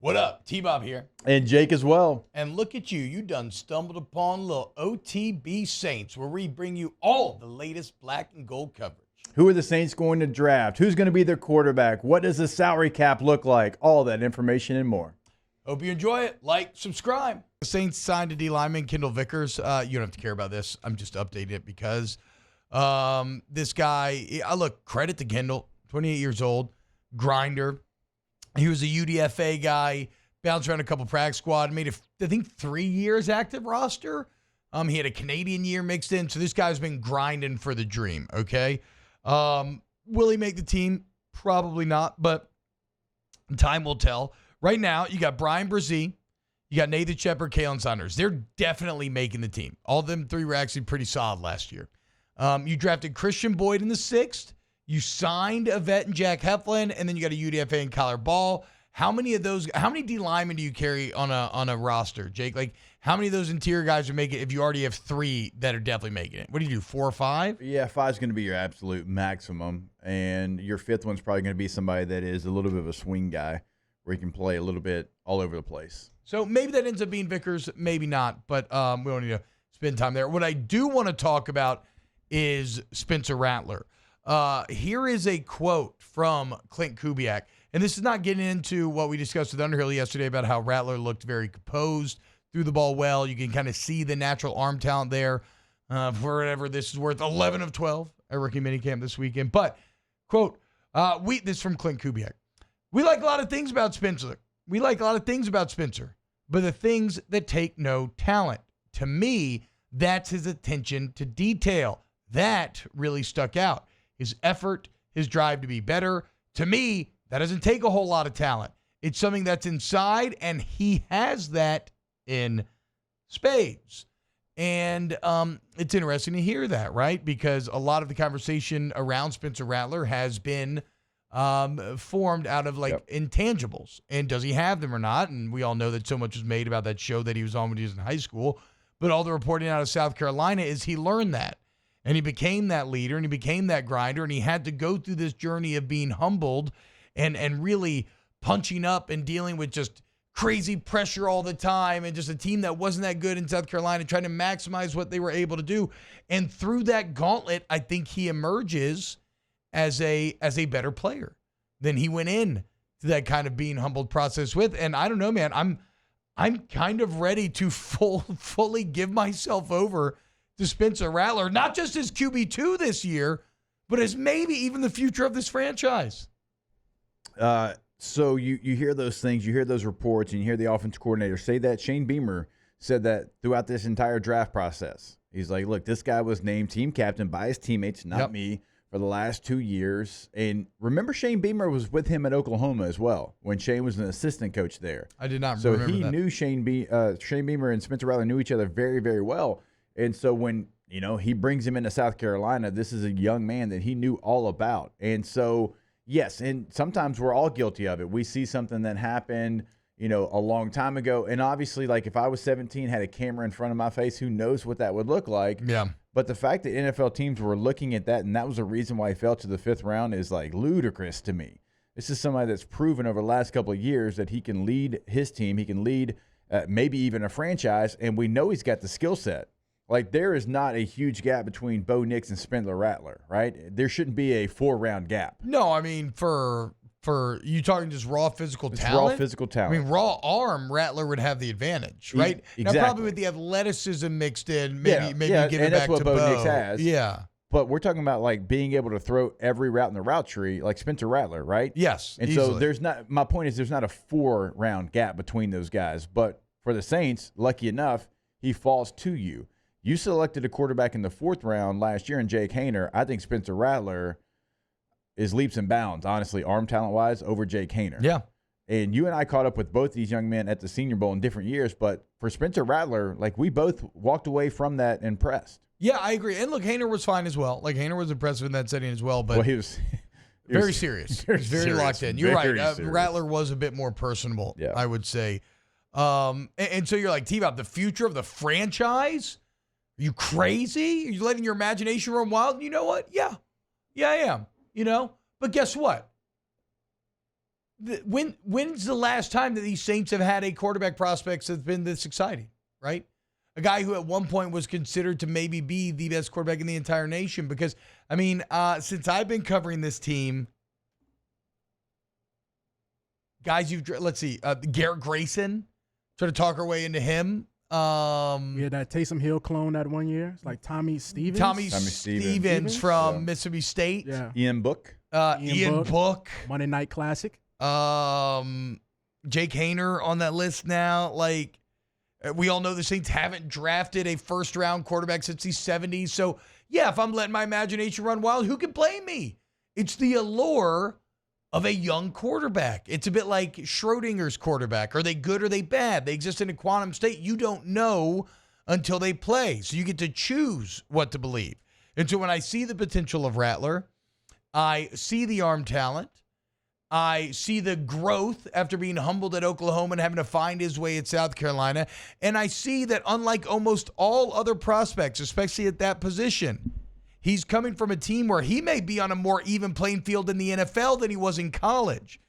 What up? T-Bob here. And Jake as well. And look at you. You done stumbled upon little OTB Saints, where we bring you all the latest black and gold coverage. Who are the Saints going to draft? Who's going to be their quarterback? What does the salary cap look like? All that information and more. Hope you enjoy it. Like, subscribe. The Saints signed a D lineman, Kendall Vickers. You don't have to care about this. I'm just updating it because this guy, look, credit to Kendall, 28 years old, grinder. He was a UDFA guy, bounced around a couple practice squad, made, I think, 3 years active roster. He had a Canadian year mixed in, so this guy's been grinding for the dream, okay? Will he make the team? Probably not, but time will tell. Right now, you got Brian Brzee, you got Nathan Shepard, Kalen Saunders. They're definitely making the team. All of them three were actually pretty solid last year. You drafted Christian Boyd in the 6th. You signed a vet in Jack Heflin, and then you got a UDFA in Kyler Ball. How many D linemen do you carry on a roster, Jake? Like, how many of those interior guys are making it if you already have 3 that are definitely making it? What do you do, 4 or 5? Yeah, 5 is going to be your absolute maximum. And your 5th one's probably going to be somebody that is a little bit of a swing guy where he can play a little bit all over the place. So maybe that ends up being Vickers, maybe not, but we don't need to spend time there. What I do want to talk about is Spencer Rattler. Here is a quote from Clint Kubiak. And this is not getting into what we discussed with Underhill yesterday about how Rattler looked very composed, threw the ball well. You can kind of see the natural arm talent there. For whatever this is worth, 11 of 12 at rookie minicamp this weekend. But, quote, this is from Clint Kubiak. We like a lot of things about Spencer. But the things that take no talent. To me, that's his attention to detail. That really stuck out. His effort, his drive to be better. To me, that doesn't take a whole lot of talent. It's something that's inside, and he has that in spades. And it's interesting to hear that, right? Because a lot of the conversation around Spencer Rattler has been formed out of, intangibles. And does he have them or not? And we all know that so much was made about that show that he was on when he was in high school. But all the reporting out of South Carolina is he learned that. And he became that leader, and he became that grinder, and he had to go through this journey of being humbled and really punching up and dealing with just crazy pressure all the time and just a team that wasn't that good in South Carolina, trying to maximize what they were able to do. And through that gauntlet, I think he emerges as a better player than he went in to that kind of being humbled process with. And I don't know, man, I'm kind of ready to fully give myself over to Spencer Rattler, not just as QB2 this year, but as maybe even the future of this franchise. So you hear those things, you hear those reports, and you hear the offense coordinator say that. Shane Beamer said that throughout this entire draft process. He's like, look, this guy was named team captain by his teammates, not me, for the last 2 years. And remember, Shane Beamer was with him at Oklahoma as well when Shane was an assistant coach there. I did not remember that. So he knew Shane Beamer and Spencer Rattler knew each other very, very well. And so when, he brings him into South Carolina, this is a young man that he knew all about. And so, yes, and sometimes we're all guilty of it. We see something that happened, a long time ago. And obviously, like if I was 17, had a camera in front of my face, who knows what that would look like. Yeah. But the fact that NFL teams were looking at that, and that was the reason why he fell to the 5th round, is like ludicrous to me. This is somebody that's proven over the last couple of years that he can lead his team. He can lead maybe even a franchise, and we know he's got the skill set. Like, there is not a huge gap between Bo Nix and Spencer Rattler, right? There shouldn't be a 4-round gap. No, I mean, for you talking just raw physical talent? Raw physical talent. I mean, raw arm, Rattler would have the advantage, right? Exactly. Now, probably with the athleticism mixed in, maybe give it back to Bo. And that's what Bo Nix has. Yeah. But we're talking about, like, being able to throw every route in the route tree, like Spencer Rattler, right? Yes, and easily. So my point is there's not a 4-round gap between those guys. But for the Saints, lucky enough, he falls to you. You selected a quarterback in the 4th round last year in Jake Haener. I think Spencer Rattler is leaps and bounds, honestly, arm talent-wise, over Jake Haener. Yeah. And you and I caught up with both these young men at the Senior Bowl in different years. But for Spencer Rattler, like, we both walked away from that impressed. Yeah, I agree. And look, Haener was fine as well. Like, Haener was impressive in that setting as well. But he was very serious. Very serious. Locked in. You're right. Rattler was a bit more personable, I would say. And so you're like, T-Bob, the future of the franchise? Are you crazy? Are you letting your imagination run wild? You know what? Yeah, I am. But guess what? when's the last time that these Saints have had a quarterback prospect that's been this exciting, right? A guy who at one point was considered to maybe be the best quarterback in the entire nation. Because, I mean, since I've been covering this team, guys, let's see, Garrett Grayson, try to talk our way into him. We had that Taysom Hill clone that 1 year. It's like Tommy Stevens. Tommy Stevens from Mississippi State. Yeah. Ian Book. Ian Book. Monday Night Classic. Jake Hayner on that list now. Like, we all know the Saints haven't drafted a first-round quarterback since the 70s. So, yeah, if I'm letting my imagination run wild, who can blame me? It's the allure of a young quarterback. It's a bit like Schrodinger's quarterback. Are they good or are they bad? They exist in a quantum state. You don't know until they play. So you get to choose what to believe. And so when I see the potential of Rattler, I see the arm talent. I see the growth after being humbled at Oklahoma and having to find his way at South Carolina. And I see that unlike almost all other prospects, especially at that position, he's coming from a team where he may be on a more even playing field in the NFL than he was in college.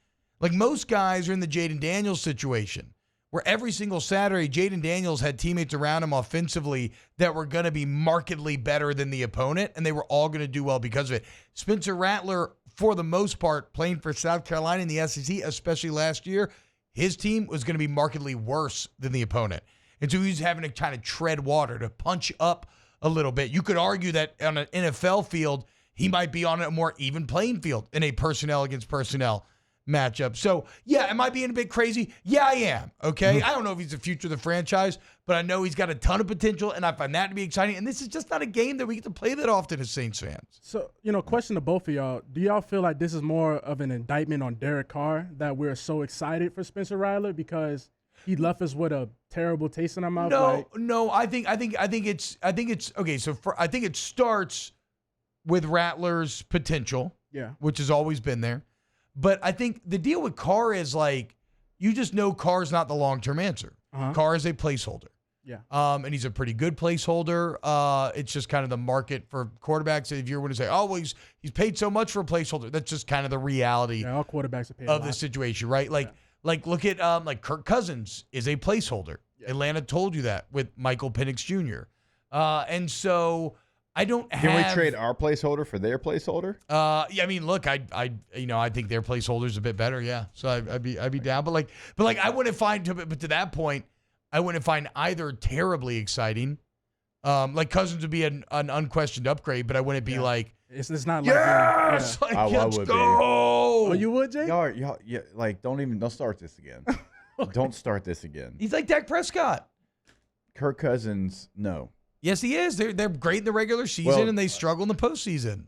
Like most guys are in the Jaden Daniels situation, where every single Saturday, Jaden Daniels had teammates around him offensively that were going to be markedly better than the opponent, and they were all going to do well because of it. Spencer Rattler, for the most part, playing for South Carolina in the SEC, especially last year, his team was going to be markedly worse than the opponent. And so he was having to kind of tread water to punch up a little bit. You could argue that on an NFL field, he might be on a more even playing field in a personnel against personnel matchup. So, yeah, am I being a bit crazy? Yeah, I am. Okay. I don't know if he's the future of the franchise, but I know he's got a ton of potential, and I find that to be exciting. And this is just not a game that we get to play that often as Saints fans. So, question to both of y'all. Do y'all feel like this is more of an indictment on Derek Carr that we're so excited for Spencer Rattler because he left us with a terrible taste in our mouth? No. I think it's okay. So I think it starts with Rattler's potential, which has always been there. But I think the deal with Carr is like, you just know Carr's not the long-term answer. Carr is a placeholder. Yeah. And he's a pretty good placeholder. It's just kind of the market for quarterbacks. If you're going to say, oh, well, he's paid so much for a placeholder, that's just kind of the reality all quarterbacks are paid of the situation, right? Like look at like Kirk Cousins is a placeholder. Yeah. Atlanta told you that with Michael Penix Jr. And so I don't have. Can we trade our placeholder for their placeholder? Yeah, I mean, look, I think their placeholder's a bit better. Yeah, so I'd be down, but I wouldn't find to that point, I wouldn't find either terribly exciting. Like Cousins would be an unquestioned upgrade, but I wouldn't be like, it's not yes, like I would go. Oh, you would, Jake? Y'all, yeah, like don't start this again. Okay. Don't start this again. He's like Dak Prescott. Kirk Cousins, no. Yes, he is. They're great in the regular season, and they struggle in the postseason.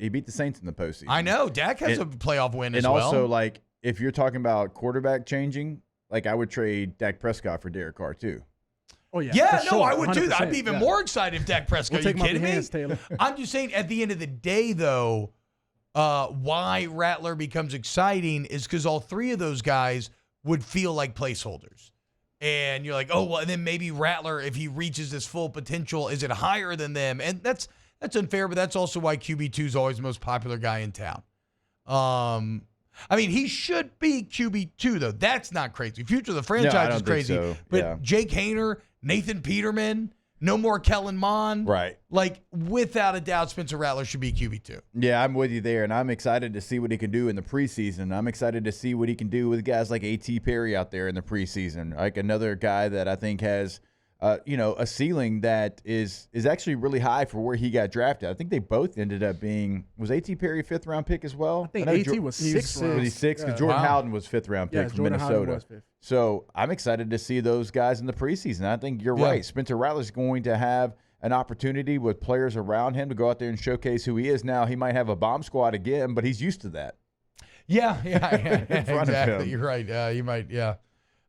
He beat the Saints in the postseason. I know. Dak has a playoff win as well. And also, like, if you're talking about quarterback changing, like, I would trade Dak Prescott for Derek Carr, too. Oh, yeah. Yeah, no, I would do that. I'd be even more excited if Dak Prescott. We'll Are you kidding me? Hands, Taylor. I'm just saying, at the end of the day, though, why Rattler becomes exciting is because all three of those guys would feel like placeholders. And you're like, oh, well, and then maybe Rattler, if he reaches his full potential, is it higher than them? And that's unfair, but that's also why QB2 is always the most popular guy in town. I mean, he should be QB2, though. That's not crazy. Future of the franchise is crazy. So. But yeah. Jake Hayner, Nathan Peterman, no more Kellen Mond. Right. Like, without a doubt, Spencer Rattler should be QB2. Yeah, I'm with you there, and I'm excited to see what he can do in the preseason. I'm excited to see what he can do with guys like A.T. Perry out there in the preseason, like another guy that I think has, a ceiling that is actually really high for where he got drafted. I think they both ended up being – was A.T. Perry a fifth-round pick as well? I think A.T. was sixth. Was he sixth? Because Jordan Howden was fifth-round pick from Minnesota. So I'm excited to see those guys in the preseason. I think you're right. Spencer Rattler is going to have an opportunity with players around him to go out there and showcase who he is. Now, he might have a bomb squad again, but he's used to that. Yeah, in front exactly. of him. You're right. You might,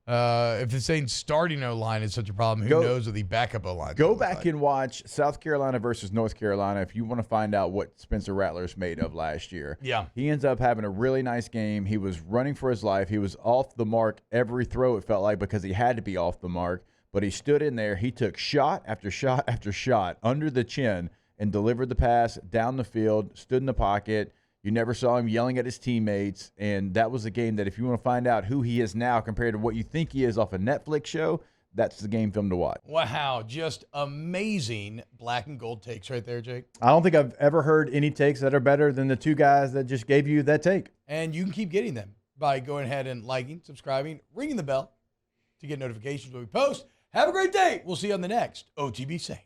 if the Saints starting O-line is such a problem, who knows what the backup O-line Go back and watch South Carolina versus North Carolina if you want to find out what Spencer Rattler's made of last year. Yeah. He ends up having a really nice game. He was running for his life. He was off the mark every throw, it felt like, because he had to be off the mark. But he stood in there. He took shot after shot after shot under the chin and delivered the pass down the field, stood in the pocket, You never saw him yelling at his teammates. And that was a game that if you want to find out who he is now compared to what you think he is off a Netflix show, that's the game film to watch. Wow, just amazing black and gold takes right there, Jake. I don't think I've ever heard any takes that are better than the two guys that just gave you that take. And you can keep getting them by going ahead and liking, subscribing, ringing the bell to get notifications when we post. Have a great day. We'll see you on the next OTB Saints.